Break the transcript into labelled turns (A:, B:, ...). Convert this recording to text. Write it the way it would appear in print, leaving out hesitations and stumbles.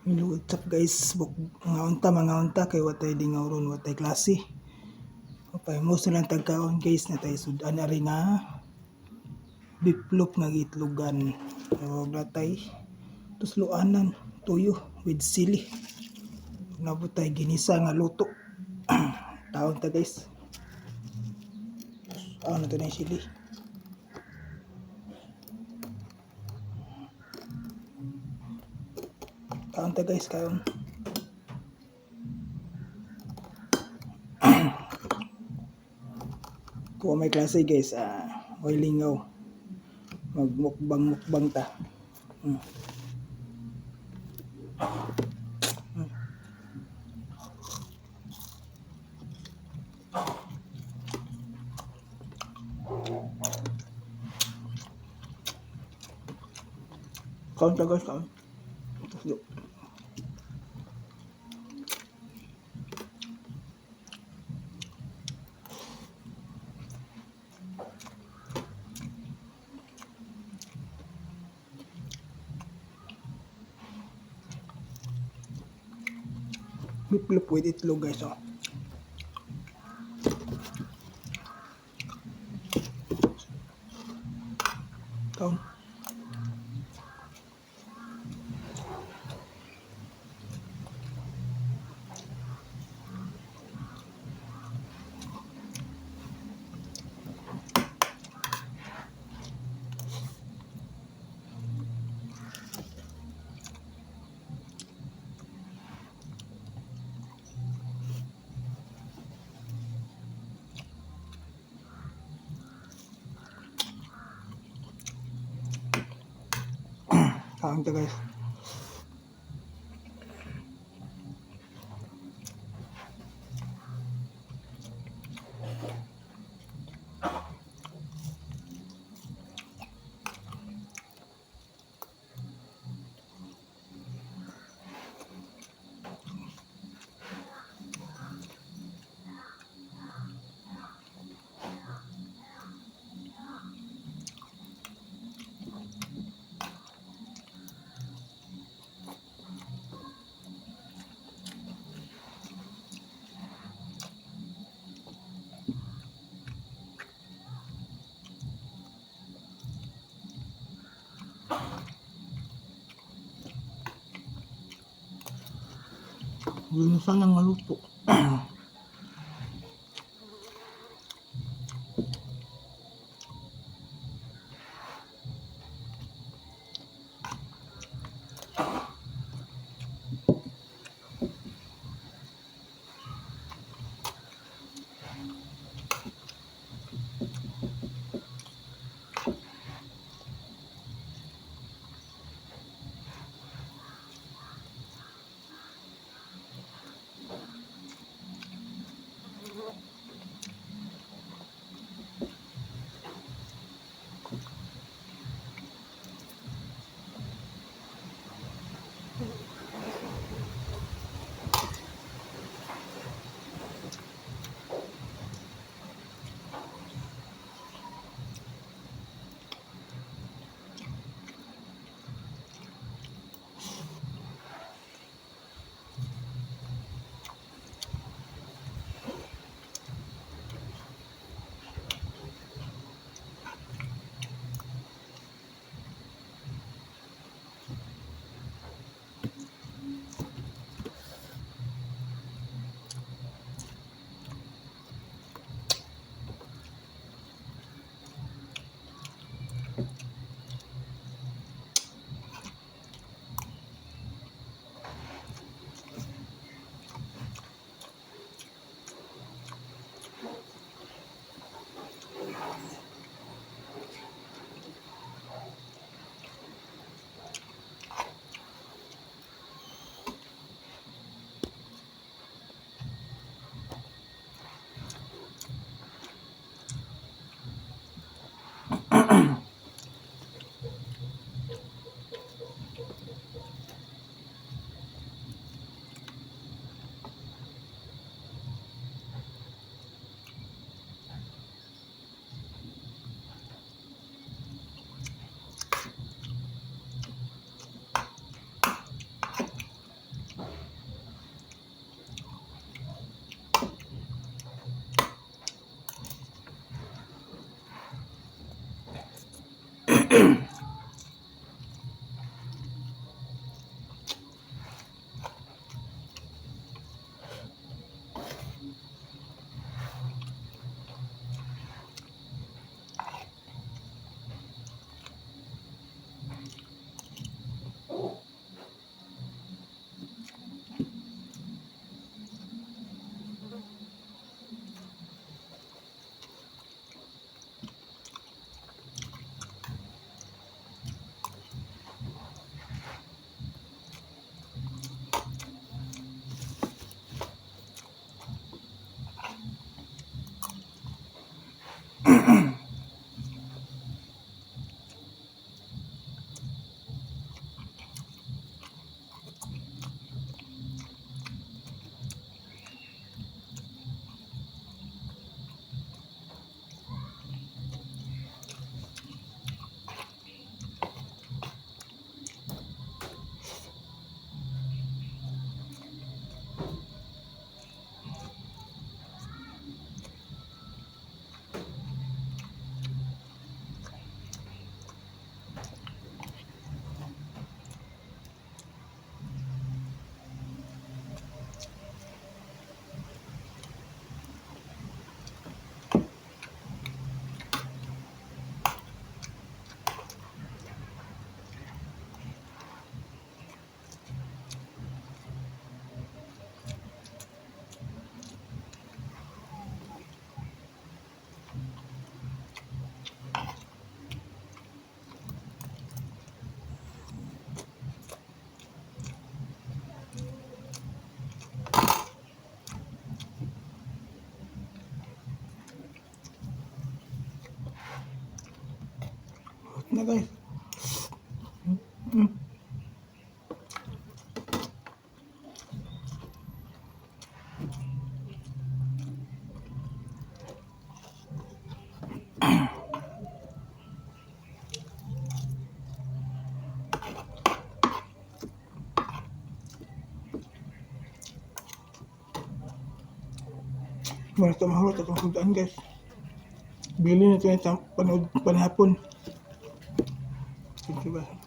A: Hello, what's up guys? Mga unta kay watay dingawron, watay klase. Okay, mo silang tagkaon guys na tayo sudan na rin nga biplop nga gitlugan. O natay tusluanan, tuyo with sili. Nabutay ginisa nga luto. Taon ta guys. Ano to na yung sili? Taon ta guys karon. Kung may klase guys, may lingaw. Magmukbang ta. Kaon ta guys, kaon. Tuslo. Biplop with itlog guys, oh. Kaon. Kaon ta guys. Ginisa lang nga luto. na guys. Mm. Wala ito mahulot itong sudan guys. Bili na ito yung panahapon. Thank you ba?